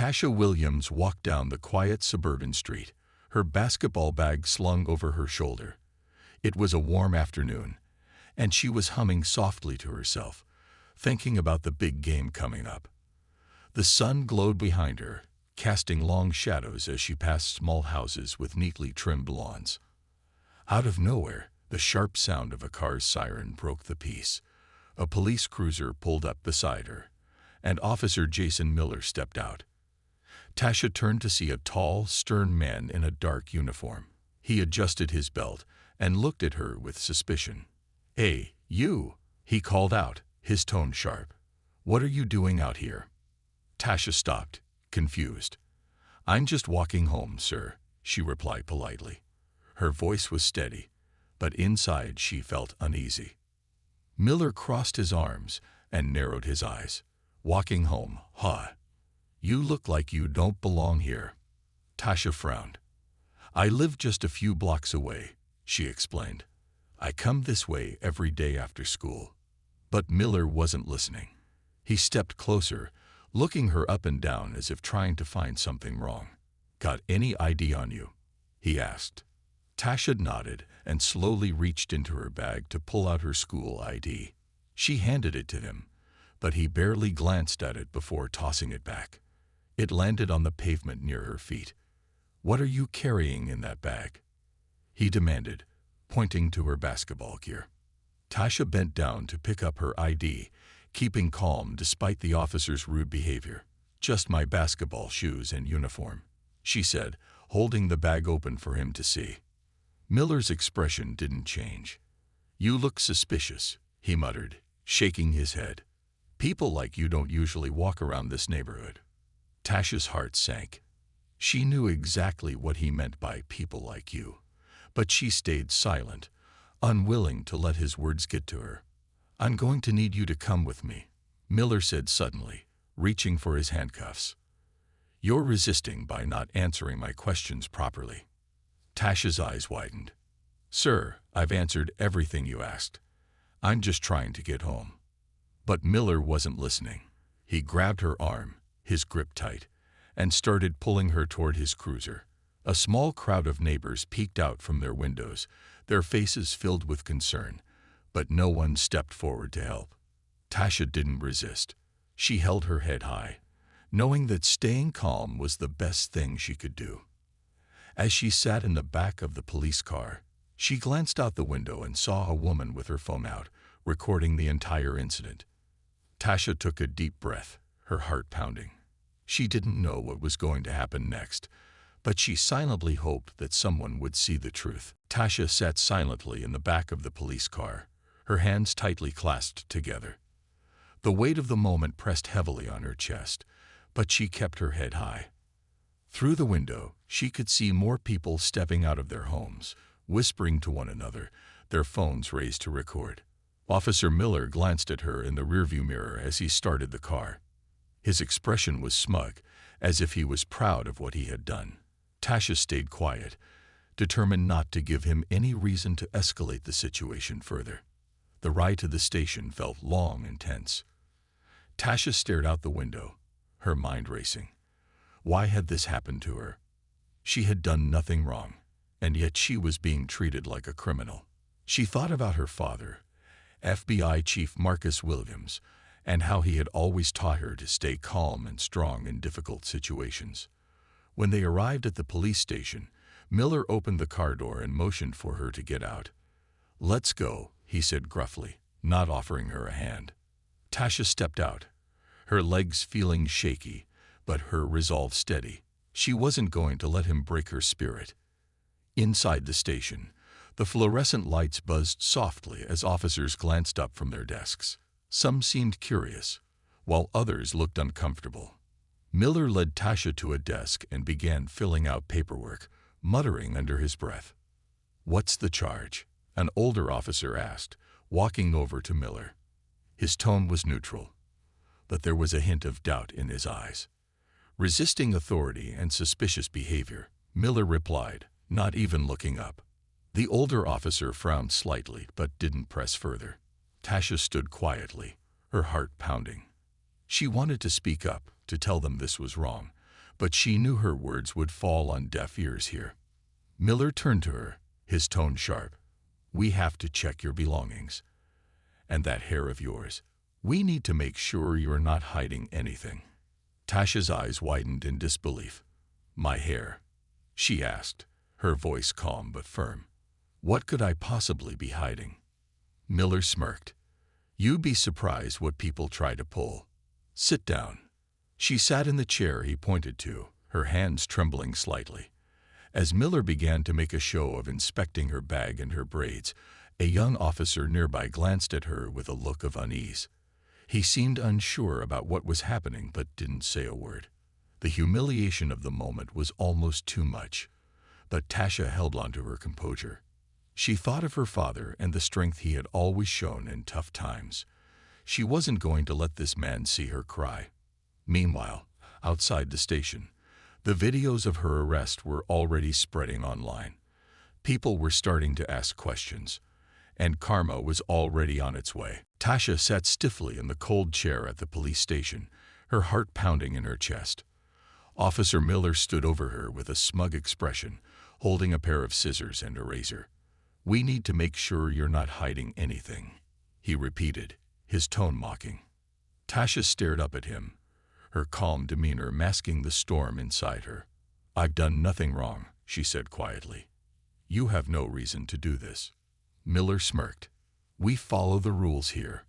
Tasha Williams walked down the quiet suburban street, her basketball bag slung over her shoulder. It was a warm afternoon, and she was humming softly to herself, thinking about the big game coming up. The sun glowed behind her, casting long shadows as she passed small houses with neatly trimmed lawns. Out of nowhere, the sharp sound of a car's siren broke the peace. A police cruiser pulled up beside her, and Officer Jason Miller stepped out. Tasha turned to see a tall, stern man in a dark uniform. He adjusted his belt and looked at her with suspicion. "Hey, you!" he called out, his tone sharp. "What are you doing out here?" Tasha stopped, confused. "I'm just walking home, sir," she replied politely. Her voice was steady, but inside she felt uneasy. Miller crossed his arms and narrowed his eyes. "Walking home, huh? You look like you don't belong here." Tasha frowned. "I live just a few blocks away," she explained. "I come this way every day after school." But Miller wasn't listening. He stepped closer, looking her up and down as if trying to find something wrong. "Got any ID on you?" he asked. Tasha nodded and slowly reached into her bag to pull out her school ID. She handed it to him, but he barely glanced at it before tossing it back. It landed on the pavement near her feet. "What are you carrying in that bag?" he demanded, pointing to her basketball gear. Tasha bent down to pick up her ID, keeping calm despite the officer's rude behavior. "Just my basketball shoes and uniform," she said, holding the bag open for him to see. Miller's expression didn't change. "You look suspicious," he muttered, shaking his head. "People like you don't usually walk around this neighborhood." Tasha's heart sank. She knew exactly what he meant by "people like you," but she stayed silent, unwilling to let his words get to her. "I'm going to need you to come with me," Miller said suddenly, reaching for his handcuffs. "You're resisting by not answering my questions properly." Tasha's eyes widened. "Sir, I've answered everything you asked. I'm just trying to get home." But Miller wasn't listening. He grabbed her arm, his grip tight, and started pulling her toward his cruiser. A small crowd of neighbors peeked out from their windows, their faces filled with concern, but no one stepped forward to help. Tasha didn't resist. She held her head high, knowing that staying calm was the best thing she could do. As she sat in the back of the police car, she glanced out the window and saw a woman with her phone out, recording the entire incident. Tasha took a deep breath, her heart pounding. She didn't know what was going to happen next, but she silently hoped that someone would see the truth. Tasha sat silently in the back of the police car, her hands tightly clasped together. The weight of the moment pressed heavily on her chest, but she kept her head high. Through the window, she could see more people stepping out of their homes, whispering to one another, their phones raised to record. Officer Miller glanced at her in the rearview mirror as he started the car. His expression was smug, as if he was proud of what he had done. Tasha stayed quiet, determined not to give him any reason to escalate the situation further. The ride to the station felt long and tense. Tasha stared out the window, her mind racing. Why had this happened to her? She had done nothing wrong, and yet she was being treated like a criminal. She thought about her father, FBI Chief Marcus Williams, and how he had always taught her to stay calm and strong in difficult situations. When they arrived at the police station, Miller opened the car door and motioned for her to get out. "Let's go," he said gruffly, not offering her a hand. Tasha stepped out, her legs feeling shaky, but her resolve steady. She wasn't going to let him break her spirit. Inside the station, the fluorescent lights buzzed softly as officers glanced up from their desks. Some seemed curious, while others looked uncomfortable. Miller led Tasha to a desk and began filling out paperwork, muttering under his breath. "What's the charge?" an older officer asked, walking over to Miller. His tone was neutral, but there was a hint of doubt in his eyes. "Resisting authority and suspicious behavior," Miller replied, not even looking up. The older officer frowned slightly but didn't press further. Tasha stood quietly, her heart pounding. She wanted to speak up, to tell them this was wrong, but she knew her words would fall on deaf ears here. Miller turned to her, his tone sharp. "We have to check your belongings. And that hair of yours. We need to make sure you're not hiding anything." Tasha's eyes widened in disbelief. "My hair?" she asked, her voice calm but firm. "What could I possibly be hiding?" Miller smirked. "You'd be surprised what people try to pull. Sit down." She sat in the chair he pointed to, her hands trembling slightly. As Miller began to make a show of inspecting her bag and her braids, a young officer nearby glanced at her with a look of unease. He seemed unsure about what was happening but didn't say a word. The humiliation of the moment was almost too much, but Tasha held on to her composure. She thought of her father and the strength he had always shown in tough times. She wasn't going to let this man see her cry. Meanwhile, outside the station, the videos of her arrest were already spreading online. People were starting to ask questions, and karma was already on its way. Tasha sat stiffly in the cold chair at the police station, her heart pounding in her chest. Officer Miller stood over her with a smug expression, holding a pair of scissors and a razor. "We need to make sure you're not hiding anything," he repeated, his tone mocking. Tasha stared up at him, her calm demeanor masking the storm inside her. "I've done nothing wrong," she said quietly. "You have no reason to do this." Miller smirked. "We follow the rules here,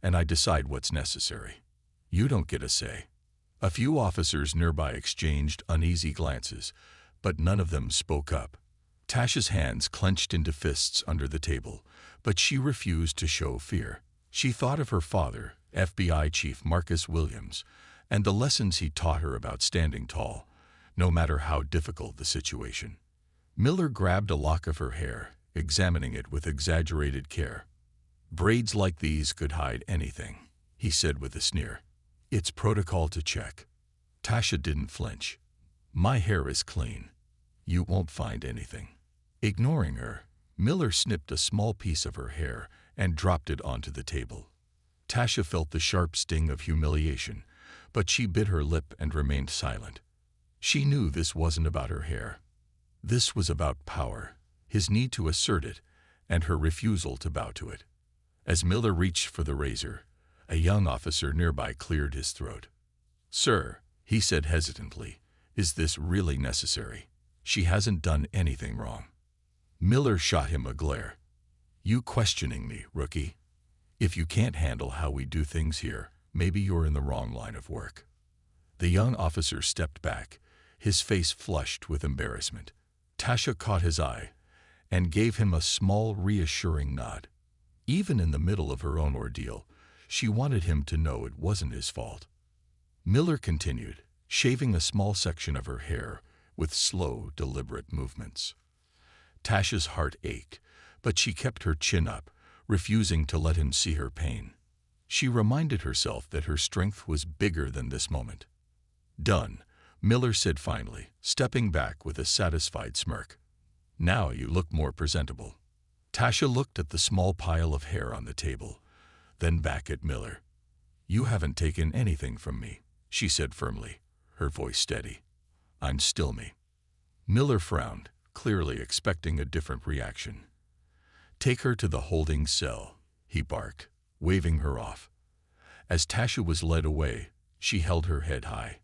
and I decide what's necessary. You don't get a say." A few officers nearby exchanged uneasy glances, but none of them spoke up. Tasha's hands clenched into fists under the table, but she refused to show fear. She thought of her father, FBI Chief Marcus Williams, and the lessons he taught her about standing tall, no matter how difficult the situation. Miller grabbed a lock of her hair, examining it with exaggerated care. "Braids like these could hide anything," he said with a sneer. "It's protocol to check." Tasha didn't flinch. "My hair is clean. You won't find anything." Ignoring her, Miller snipped a small piece of her hair and dropped it onto the table. Tasha felt the sharp sting of humiliation, but she bit her lip and remained silent. She knew this wasn't about her hair. This was about power, his need to assert it, and her refusal to bow to it. As Miller reached for the razor, a young officer nearby cleared his throat. "Sir," he said hesitantly, "is this really necessary? She hasn't done anything wrong." Miller shot him a glare. "You questioning me, rookie? If you can't handle how we do things here, maybe you're in the wrong line of work." The young officer stepped back, his face flushed with embarrassment. Tasha caught his eye and gave him a small, reassuring nod. Even in the middle of her own ordeal, she wanted him to know it wasn't his fault. Miller continued, shaving a small section of her hair with slow, deliberate movements. Tasha's heart ached, but she kept her chin up, refusing to let him see her pain. She reminded herself that her strength was bigger than this moment. "Done," Miller said finally, stepping back with a satisfied smirk. "Now you look more presentable." Tasha looked at the small pile of hair on the table, then back at Miller. "You haven't taken anything from me," she said firmly, her voice steady. "I'm still me." Miller frowned, clearly expecting a different reaction. "Take her to the holding cell," he barked, waving her off. As Tasha was led away, she held her head high.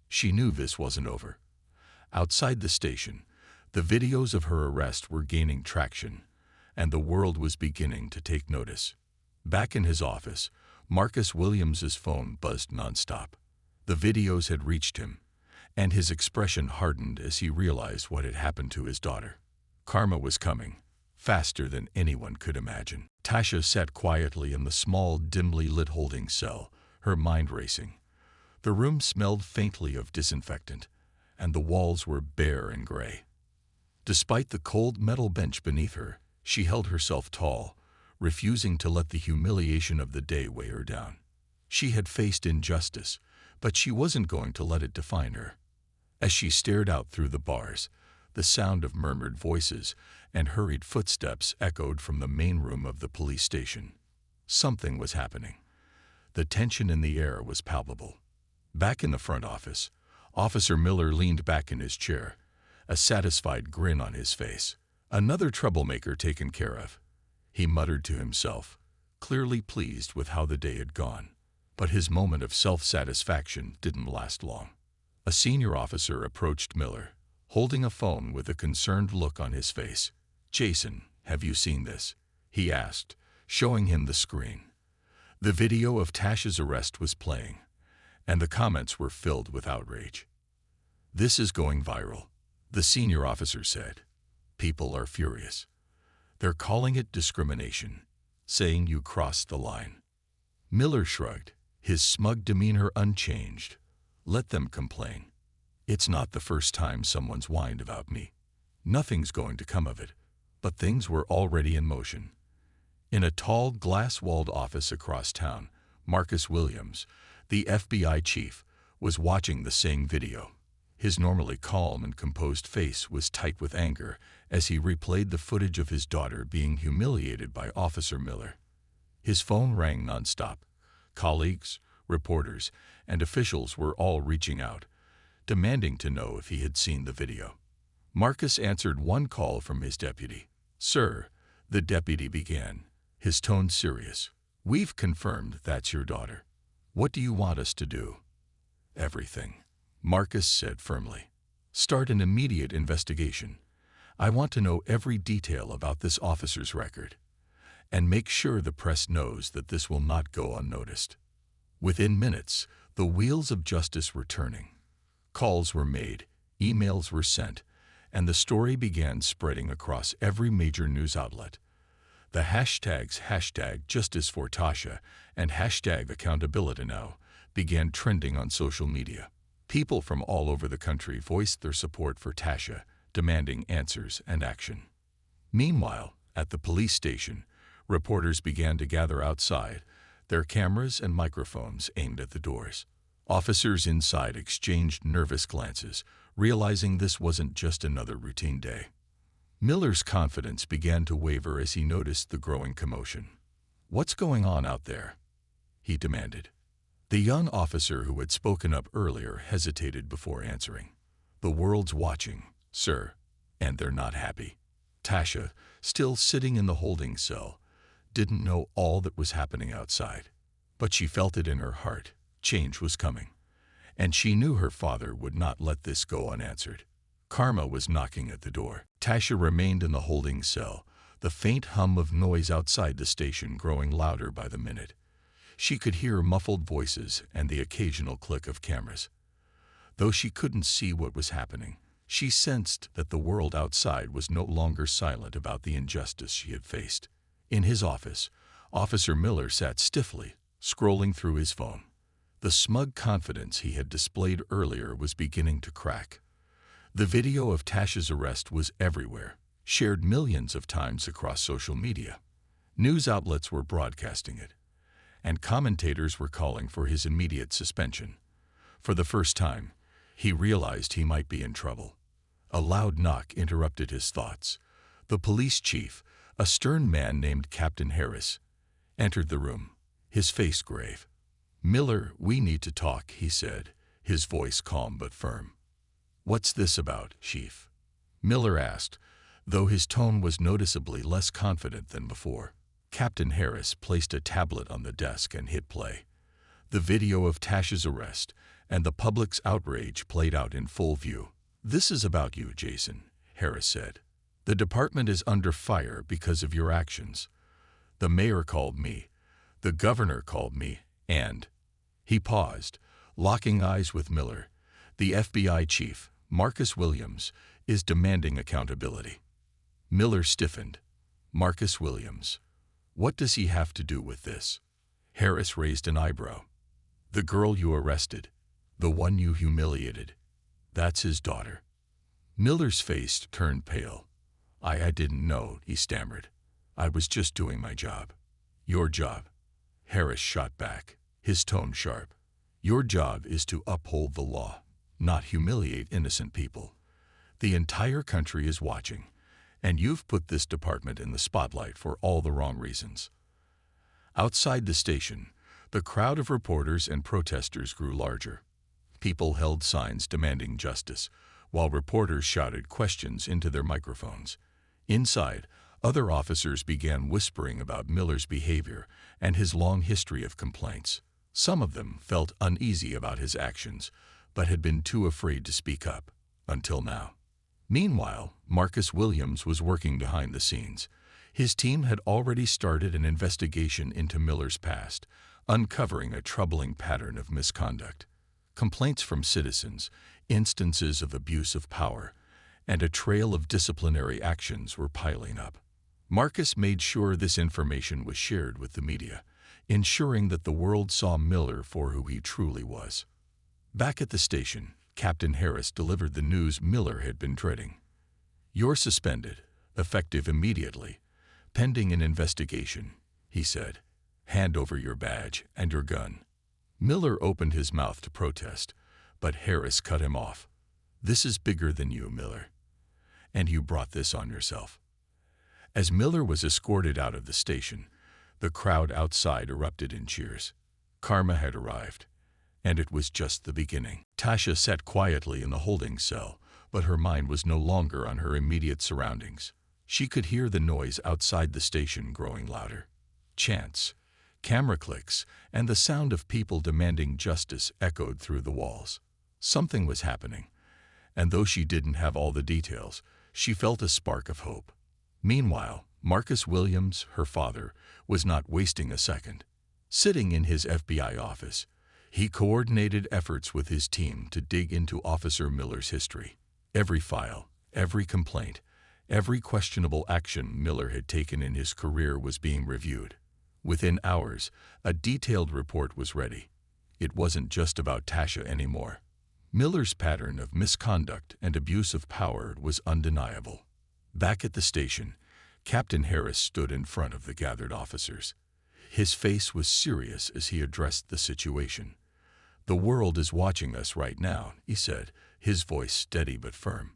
She knew this wasn't over. Outside the station, the videos of her arrest were gaining traction, and the world was beginning to take notice. Back in his office, Marcus Williams's phone buzzed nonstop. The videos had reached him, and his expression hardened as he realized what had happened to his daughter. Karma was coming, faster than anyone could imagine. Tasha sat quietly in the small, dimly lit holding cell, her mind racing. The room smelled faintly of disinfectant, and the walls were bare and gray. Despite the cold metal bench beneath her, she held herself tall, refusing to let the humiliation of the day weigh her down. She had faced injustice, but she wasn't going to let it define her. As she stared out through the bars, the sound of murmured voices and hurried footsteps echoed from the main room of the police station. Something was happening. The tension in the air was palpable. Back in the front office, Officer Miller leaned back in his chair, a satisfied grin on his face. Another troublemaker taken care of, he muttered to himself, clearly pleased with how the day had gone. But his moment of self-satisfaction didn't last long. A senior officer approached Miller, holding a phone with a concerned look on his face. "Jason, have you seen this?" he asked, showing him the screen. The video of Tasha's arrest was playing, and the comments were filled with outrage. "This is going viral," the senior officer said. "People are furious. They're calling it discrimination, saying you crossed the line." Miller shrugged, his smug demeanor unchanged. "Let them complain. It's not the first time someone's whined about me. Nothing's going to come of it." But things were already in motion. In a tall, glass-walled office across town, Marcus Williams, the FBI chief, was watching the same video. His normally calm and composed face was tight with anger as he replayed the footage of his daughter being humiliated by Officer Miller. His phone rang nonstop. Colleagues, reporters, and officials were all reaching out, demanding to know if he had seen the video. Marcus answered one call from his deputy. "Sir," the deputy began, his tone serious, "we've confirmed that's your daughter. What do you want us to do?" "Everything," Marcus said firmly. "Start an immediate investigation. I want to know every detail about this officer's record. And make sure the press knows that this will not go unnoticed." Within minutes, the wheels of justice were turning. Calls were made, emails were sent, and the story began spreading across every major news outlet. The hashtags #JusticeForTasha and #AccountabilityNow began trending on social media. People from all over the country voiced their support for Tasha, demanding answers and action. Meanwhile, at the police station, reporters began to gather outside, their cameras and microphones aimed at the doors. Officers inside exchanged nervous glances, realizing this wasn't just another routine day. Miller's confidence began to waver as he noticed the growing commotion. "What's going on out there?" he demanded. The young officer who had spoken up earlier hesitated before answering. "The world's watching, sir, and they're not happy." Tasha, still sitting in the holding cell, didn't know all that was happening outside, but she felt it in her heart. Change was coming, and she knew her father would not let this go unanswered. Karma was knocking at the door. Tasha remained in the holding cell, the faint hum of noise outside the station growing louder by the minute. She could hear muffled voices and the occasional click of cameras. Though she couldn't see what was happening, she sensed that the world outside was no longer silent about the injustice she had faced. In his office, Officer Miller sat stiffly, scrolling through his phone. The smug confidence he had displayed earlier was beginning to crack. The video of Tasha's arrest was everywhere, shared millions of times across social media. News outlets were broadcasting it, and commentators were calling for his immediate suspension. For the first time, he realized he might be in trouble. A loud knock interrupted his thoughts. The police chief, a stern man named Captain Harris, entered the room, his face grave. "Miller, we need to talk," he said, his voice calm but firm. "What's this about, Chief?" Miller asked, though his tone was noticeably less confident than before. Captain Harris placed a tablet on the desk and hit play. The video of Tasha's arrest and the public's outrage played out in full view. "This is about you, Jason," Harris said. "The department is under fire because of your actions. The mayor called me, the governor called me, and—" He paused, locking eyes with Miller. "The FBI chief, Marcus Williams, is demanding accountability." Miller stiffened. "Marcus Williams. What does he have to do with this?" Harris raised an eyebrow. "The girl you arrested, the one you humiliated, that's his daughter." Miller's face turned pale. I didn't know," he stammered. "I was just doing my job." "Your job?" Harris shot back, his tone sharp. "Your job is to uphold the law, not humiliate innocent people. The entire country is watching, and you've put this department in the spotlight for all the wrong reasons." Outside the station, the crowd of reporters and protesters grew larger. People held signs demanding justice, while reporters shouted questions into their microphones. Inside, other officers began whispering about Miller's behavior and his long history of complaints. Some of them felt uneasy about his actions, but had been too afraid to speak up, until now. Meanwhile, Marcus Williams was working behind the scenes. His team had already started an investigation into Miller's past, uncovering a troubling pattern of misconduct. Complaints from citizens, instances of abuse of power, and a trail of disciplinary actions were piling up. Marcus made sure this information was shared with the media, ensuring that the world saw Miller for who he truly was. Back at the station, Captain Harris delivered the news Miller had been dreading. "You're suspended, effective immediately, pending an investigation," he said. "Hand over your badge and your gun." Miller opened his mouth to protest, but Harris cut him off. "This is bigger than you, Miller. And you brought this on yourself." As Miller was escorted out of the station, the crowd outside erupted in cheers. Karma had arrived, and it was just the beginning. Tasha sat quietly in the holding cell, but her mind was no longer on her immediate surroundings. She could hear the noise outside the station growing louder. Chants, camera clicks, and the sound of people demanding justice echoed through the walls. Something was happening, and though she didn't have all the details, she felt a spark of hope. Meanwhile, Marcus Williams, her father, was not wasting a second. Sitting in his FBI office, he coordinated efforts with his team to dig into Officer Miller's history. Every file, every complaint, every questionable action Miller had taken in his career was being reviewed. Within hours, a detailed report was ready. It wasn't just about Tasha anymore. Miller's pattern of misconduct and abuse of power was undeniable. Back at the station, Captain Harris stood in front of the gathered officers. His face was serious as he addressed the situation. "The world is watching us right now," he said, his voice steady but firm.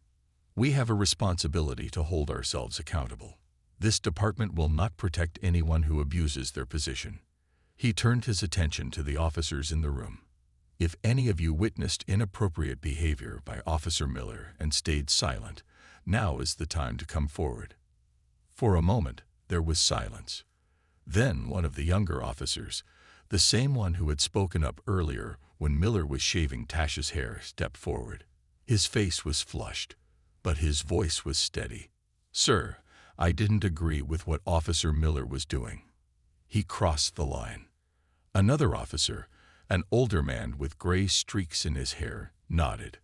"We have a responsibility to hold ourselves accountable. This department will not protect anyone who abuses their position." He turned his attention to the officers in the room. "If any of you witnessed inappropriate behavior by Officer Miller and stayed silent, now is the time to come forward." For a moment, there was silence. Then one of the younger officers, the same one who had spoken up earlier when Miller was shaving Tasha's hair, stepped forward. His face was flushed, but his voice was steady. "Sir, I didn't agree with what Officer Miller was doing. He crossed the line." Another officer, an older man with gray streaks in his hair, nodded.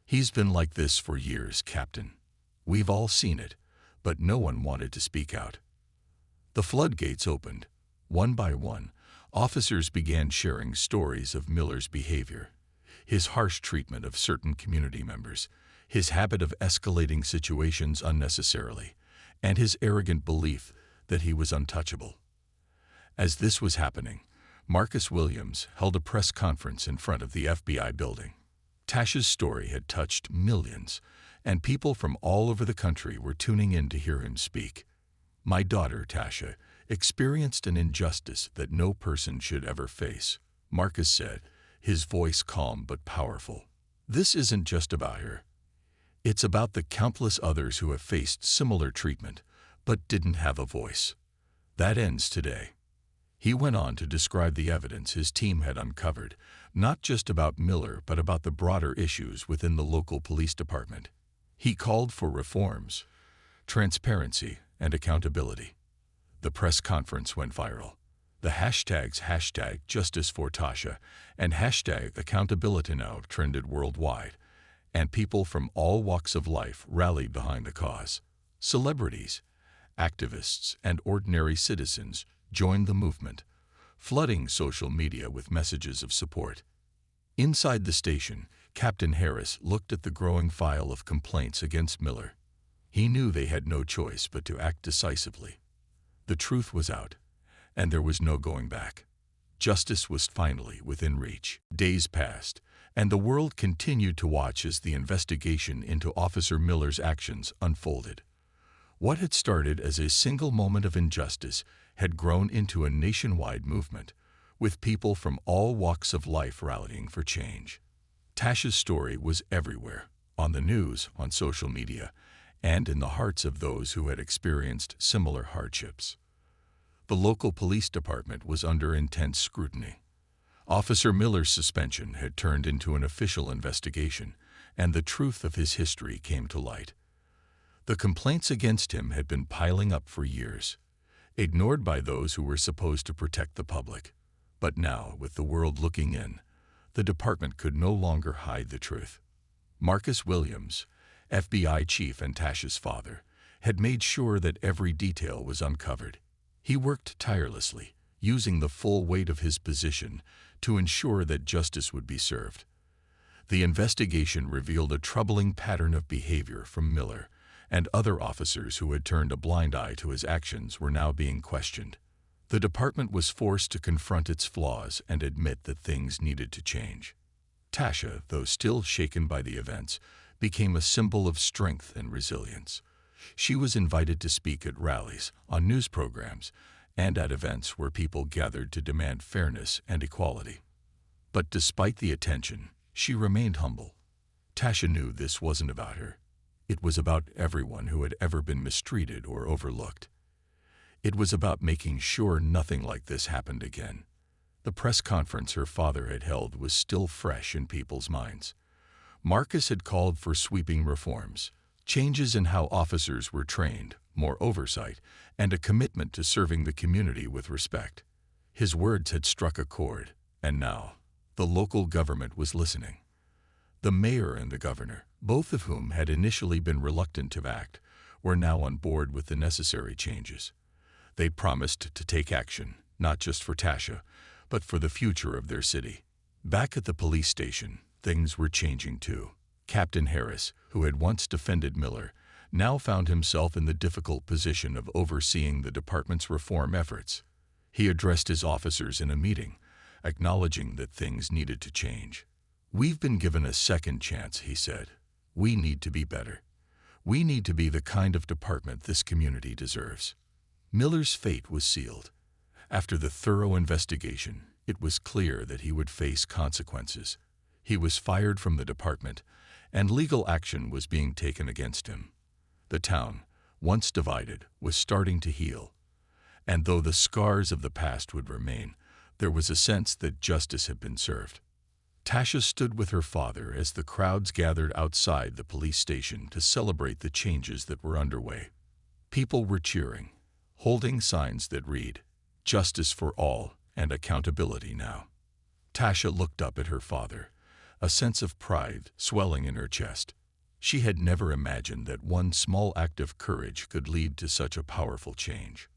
"He's been like this for years, Captain. We've all seen it, but no one wanted to speak out." The floodgates opened. One by one, officers began sharing stories of Miller's behavior, his harsh treatment of certain community members, his habit of escalating situations unnecessarily, and his arrogant belief that he was untouchable. As this was happening, Marcus Williams held a press conference in front of the FBI building. Tasha's story had touched millions, and people from all over the country were tuning in to hear him speak. "My daughter, Tasha, experienced an injustice that no person should ever face," Marcus said, his voice calm but powerful. "This isn't just about her. It's about the countless others who have faced similar treatment, but didn't have a voice. That ends today." He went on to describe the evidence his team had uncovered, not just about Miller but about the broader issues within the local police department. He called for reforms, transparency, and accountability. The press conference went viral. The hashtags #JusticeForTasha and #AccountabilityNow trended worldwide, and people from all walks of life rallied behind the cause. Celebrities, activists, and ordinary citizens joined the movement, flooding social media with messages of support. Inside the station, Captain Harris looked at the growing file of complaints against Miller. He knew they had no choice but to act decisively. The truth was out, and there was no going back. Justice was finally within reach. Days passed, and the world continued to watch as the investigation into Officer Miller's actions unfolded. What had started as a single moment of injustice had grown into a nationwide movement, with people from all walks of life rallying for change. Tasha's story was everywhere, on the news, on social media, and in the hearts of those who had experienced similar hardships. The local police department was under intense scrutiny. Officer Miller's suspension had turned into an official investigation, and the truth of his history came to light. The complaints against him had been piling up for years, ignored by those who were supposed to protect the public. But now, with the world looking in, the department could no longer hide the truth. Marcus Williams, FBI chief and Tasha's father, had made sure that every detail was uncovered. He worked tirelessly, using the full weight of his position to ensure that justice would be served. The investigation revealed a troubling pattern of behavior from Miller, and other officers who had turned a blind eye to his actions were now being questioned. The department was forced to confront its flaws and admit that things needed to change. Tasha, though still shaken by the events, became a symbol of strength and resilience. She was invited to speak at rallies, on news programs, and at events where people gathered to demand fairness and equality. But despite the attention, she remained humble. Tasha knew this wasn't about her. It was about everyone who had ever been mistreated or overlooked. It was about making sure nothing like this happened again. The press conference her father had held was still fresh in people's minds. Marcus had called for sweeping reforms, changes in how officers were trained, more oversight, and a commitment to serving the community with respect. His words had struck a chord, and now the local government was listening. The mayor and the governor, both of whom had initially been reluctant to act, were now on board with the necessary changes. They promised to take action, not just for Tasha, but for the future of their city. Back at the police station, things were changing too. Captain Harris, who had once defended Miller, now found himself in the difficult position of overseeing the department's reform efforts. He addressed his officers in a meeting, acknowledging that things needed to change. "We've been given a second chance," he said. "We need to be better. We need to be the kind of department this community deserves." Miller's fate was sealed. After the thorough investigation, it was clear that he would face consequences. He was fired from the department, and legal action was being taken against him. The town, once divided, was starting to heal. And though the scars of the past would remain, there was a sense that justice had been served. Tasha stood with her father as the crowds gathered outside the police station to celebrate the changes that were underway. People were cheering, holding signs that read, "Justice for all and accountability now." Tasha looked up at her father, a sense of pride swelling in her chest. She had never imagined that one small act of courage could lead to such a powerful change.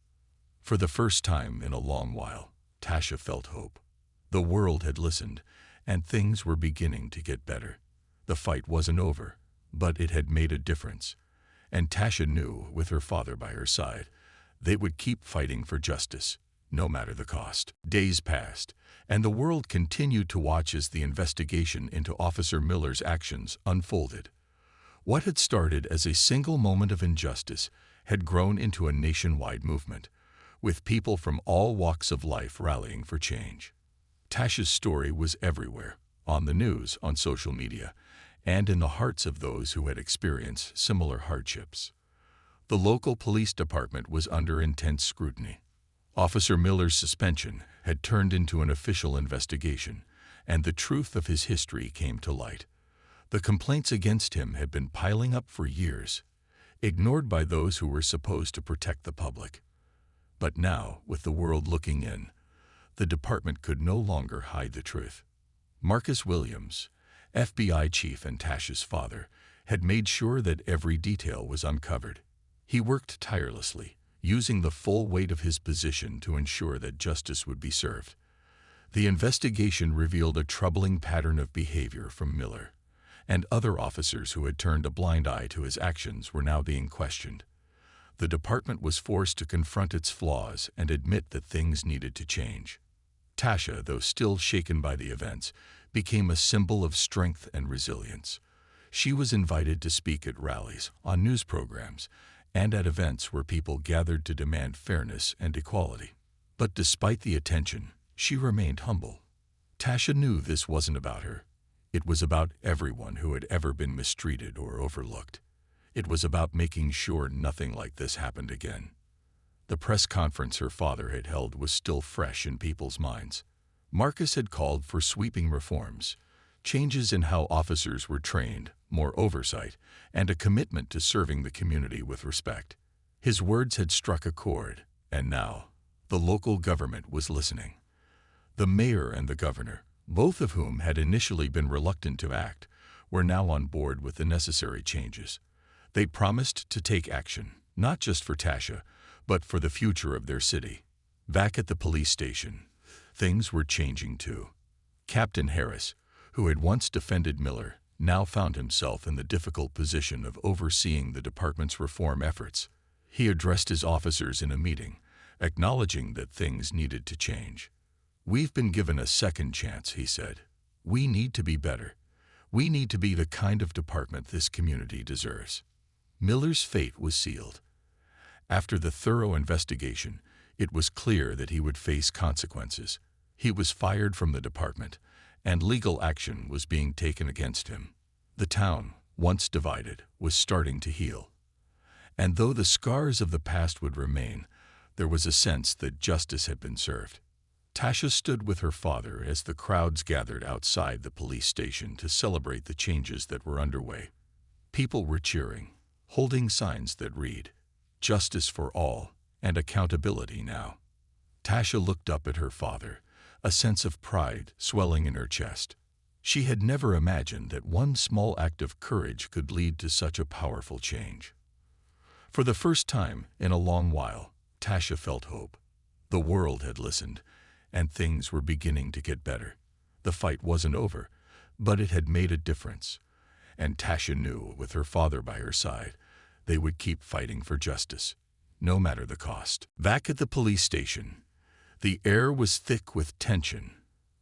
For the first time in a long while, Tasha felt hope. The world had listened, and things were beginning to get better. The fight wasn't over, but it had made a difference. And Tasha knew, with her father by her side, they would keep fighting for justice, no matter the cost. Days passed, and the world continued to watch as the investigation into Officer Miller's actions unfolded. What had started as a single moment of injustice had grown into a nationwide movement, with people from all walks of life rallying for change. Tasha's story was everywhere, on the news, on social media, and in the hearts of those who had experienced similar hardships. The local police department was under intense scrutiny. Officer Miller's suspension had turned into an official investigation, and the truth of his history came to light. The complaints against him had been piling up for years, ignored by those who were supposed to protect the public. But now, with the world looking in, the department could no longer hide the truth. Marcus Williams, FBI chief and Tasha's father, had made sure that every detail was uncovered. He worked tirelessly, using the full weight of his position to ensure that justice would be served. The investigation revealed a troubling pattern of behavior from Miller, and other officers who had turned a blind eye to his actions were now being questioned. The department was forced to confront its flaws and admit that things needed to change. Tasha, though still shaken by the events, became a symbol of strength and resilience. She was invited to speak at rallies, on news programs, and at events where people gathered to demand fairness and equality. But despite the attention, she remained humble. Tasha knew this wasn't about her. It was about everyone who had ever been mistreated or overlooked. It was about making sure nothing like this happened again. The press conference her father had held was still fresh in people's minds. Marcus had called for sweeping reforms, changes in how officers were trained, more oversight, and a commitment to serving the community with respect. His words had struck a chord, and now the local government was listening. The mayor and the governor, both of whom had initially been reluctant to act, were now on board with the necessary changes. They promised to take action, not just for Tasha, but for the future of their city. Back at the police station, things were changing too. Captain Harris, who had once defended Miller, now found himself in the difficult position of overseeing the department's reform efforts. He addressed his officers in a meeting, acknowledging that things needed to change. "We've been given a second chance," he said. "We need to be better. We need to be the kind of department this community deserves." Miller's fate was sealed. After the thorough investigation, it was clear that he would face consequences. He was fired from the department, and legal action was being taken against him. The town, once divided, was starting to heal. And though the scars of the past would remain, there was a sense that justice had been served. Tasha stood with her father as the crowds gathered outside the police station to celebrate the changes that were underway. People were cheering, holding signs that read, "Justice for all," and accountability now. Tasha looked up at her father, a sense of pride swelling in her chest. She had never imagined that one small act of courage could lead to such a powerful change. For the first time in a long while, Tasha felt hope. The world had listened, and things were beginning to get better. The fight wasn't over, but it had made a difference. And Tasha knew, with her father by her side, they would keep fighting for justice, no matter the cost. Back at the police station, the air was thick with tension.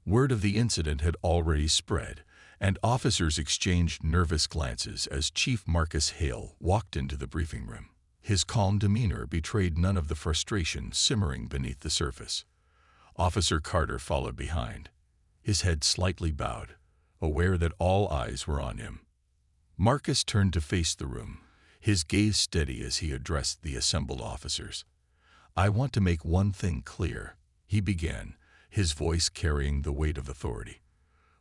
Word of the incident had already spread, and officers exchanged nervous glances as Chief Marcus Hale walked into the briefing room. His calm demeanor betrayed none of the frustration simmering beneath the surface. Officer Carter followed behind, his head slightly bowed, aware that all eyes were on him. Marcus turned to face the room, his gaze steady as he addressed the assembled officers. "I want to make one thing clear," he began, his voice carrying the weight of authority.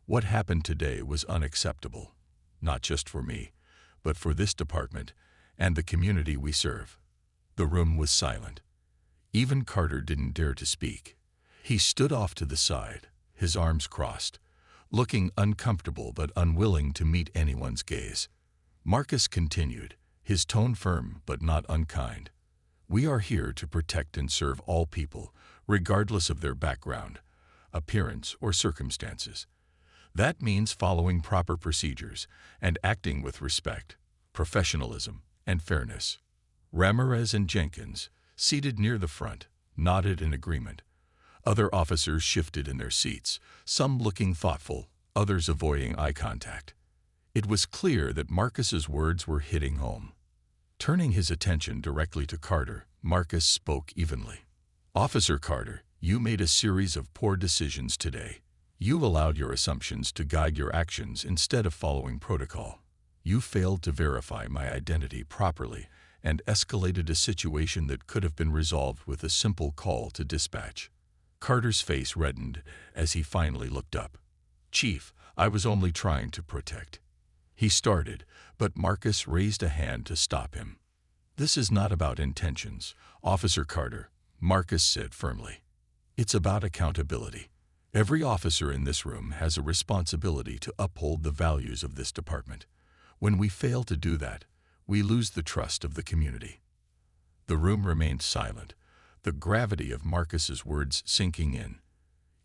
"What happened today was unacceptable, not just for me, but for this department and the community we serve." The room was silent. Even Carter didn't dare to speak. He stood off to the side, his arms crossed, looking uncomfortable but unwilling to meet anyone's gaze. Marcus continued, his tone firm but not unkind. "We are here to protect and serve all people, regardless of their background, appearance, or circumstances. That means following proper procedures and acting with respect, professionalism, and fairness." Ramirez and Jenkins, seated near the front, nodded in agreement. Other officers shifted in their seats, some looking thoughtful, others avoiding eye contact. It was clear that Marcus's words were hitting home. Turning his attention directly to Carter, Marcus spoke evenly. "Officer Carter, you made a series of poor decisions today. You allowed your assumptions to guide your actions instead of following protocol. You failed to verify my identity properly and escalated a situation that could have been resolved with a simple call to dispatch." Carter's face reddened as he finally looked up. "Chief, I was only trying to protect." He started, but Marcus raised a hand to stop him. "This is not about intentions, Officer Carter," Marcus said firmly. "It's about accountability. Every officer in this room has a responsibility to uphold the values of this department. When we fail to do that, we lose the trust of the community." The room remained silent, the gravity of Marcus's words sinking in.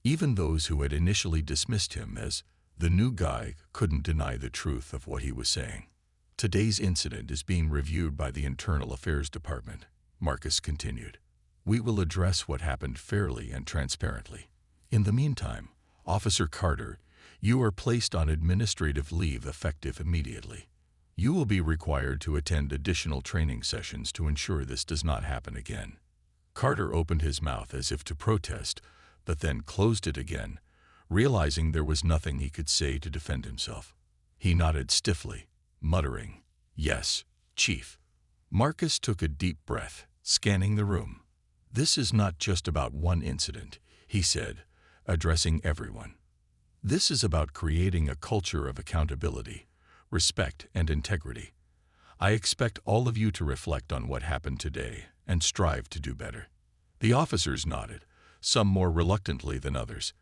Even those who had initially dismissed him as the new guy couldn't deny the truth of what he was saying. "Today's incident is being reviewed by the Internal Affairs Department," Marcus continued. "We will address what happened fairly and transparently. In the meantime, Officer Carter, you are placed on administrative leave effective immediately. You will be required to attend additional training sessions to ensure this does not happen again." Carter opened his mouth as if to protest, but then closed it again, realizing there was nothing he could say to defend himself. He nodded stiffly, muttering, "Yes, Chief." Marcus took a deep breath, scanning the room. "This is not just about one incident," he said, addressing everyone. "This is about creating a culture of accountability, respect, and integrity. I expect all of you to reflect on what happened today and strive to do better." The officers nodded, some more reluctantly than others.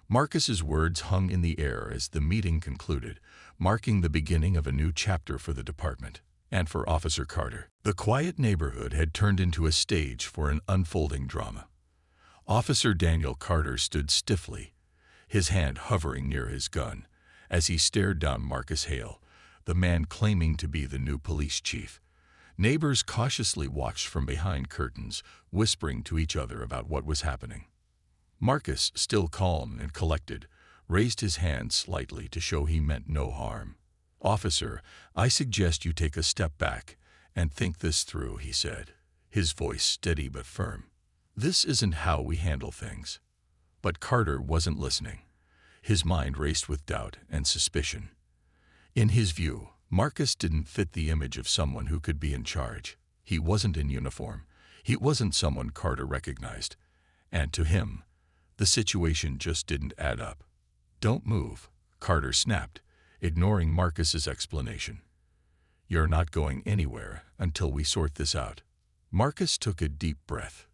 Marcus's words hung in the air as the meeting concluded, marking the beginning of a new chapter for the department and for Officer Carter. The quiet neighborhood had turned into a stage for an unfolding drama. Officer Daniel Carter stood stiffly, his hand hovering near his gun, as he stared down Marcus Hale, the man claiming to be the new police chief. Neighbors cautiously watched from behind curtains, whispering to each other about what was happening. Marcus, still calm and collected, raised his hand slightly to show he meant no harm. "Officer, I suggest you take a step back and think this through," he said, his voice steady but firm. "This isn't how we handle things." But Carter wasn't listening. His mind raced with doubt and suspicion. In his view, Marcus didn't fit the image of someone who could be in charge. He wasn't in uniform. He wasn't someone Carter recognized. And to him, the situation just didn't add up. "Don't move," Carter snapped, ignoring Marcus's explanation. "You're not going anywhere until we sort this out." Marcus took a deep breath.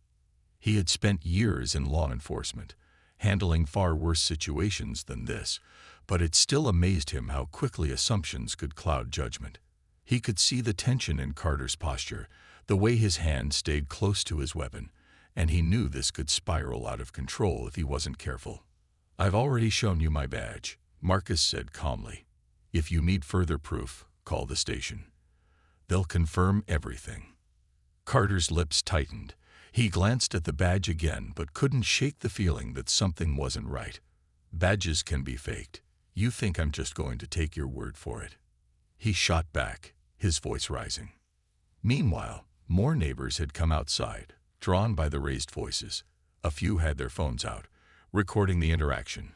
He had spent years in law enforcement, handling far worse situations than this, but it still amazed him how quickly assumptions could cloud judgment. He could see the tension in Carter's posture, the way his hand stayed close to his weapon, and he knew this could spiral out of control if he wasn't careful. "I've already shown you my badge," Marcus said calmly. "If you need further proof, call the station. They'll confirm everything." Carter's lips tightened. He glanced at the badge again but couldn't shake the feeling that something wasn't right. "Badges can be faked. You think I'm just going to take your word for it?" He shot back, his voice rising. Meanwhile, more neighbors had come outside, drawn by the raised voices. A few had their phones out, recording the interaction.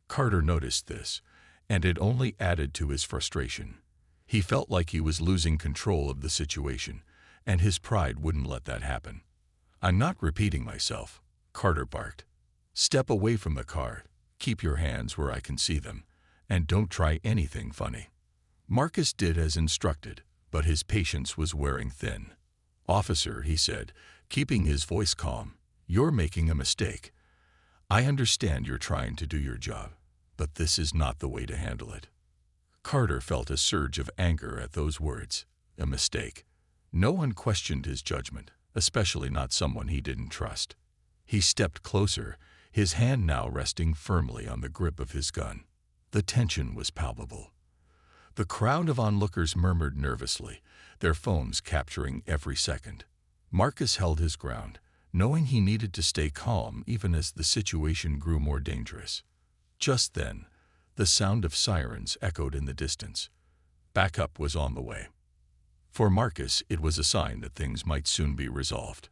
Carter noticed this, and it only added to his frustration. He felt like he was losing control of the situation, and his pride wouldn't let that happen. "I'm not repeating myself," Carter barked. "Step away from the car, keep your hands where I can see them, and don't try anything funny." Marcus did as instructed, but his patience was wearing thin. "Officer," he said, keeping his voice calm, "you're making a mistake. I understand you're trying to do your job, but this is not the way to handle it." Carter felt a surge of anger at those words. A mistake. No one questioned his judgment, especially not someone he didn't trust. He stepped closer, his hand now resting firmly on the grip of his gun. The tension was palpable. The crowd of onlookers murmured nervously, their phones capturing every second. Marcus held his ground, knowing he needed to stay calm even as the situation grew more dangerous. Just then, the sound of sirens echoed in the distance. Backup was on the way. For Marcus, it was a sign that things might soon be resolved.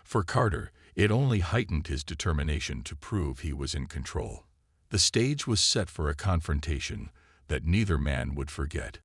For Carter, it only heightened his determination to prove he was in control. The stage was set for a confrontation that neither man would forget.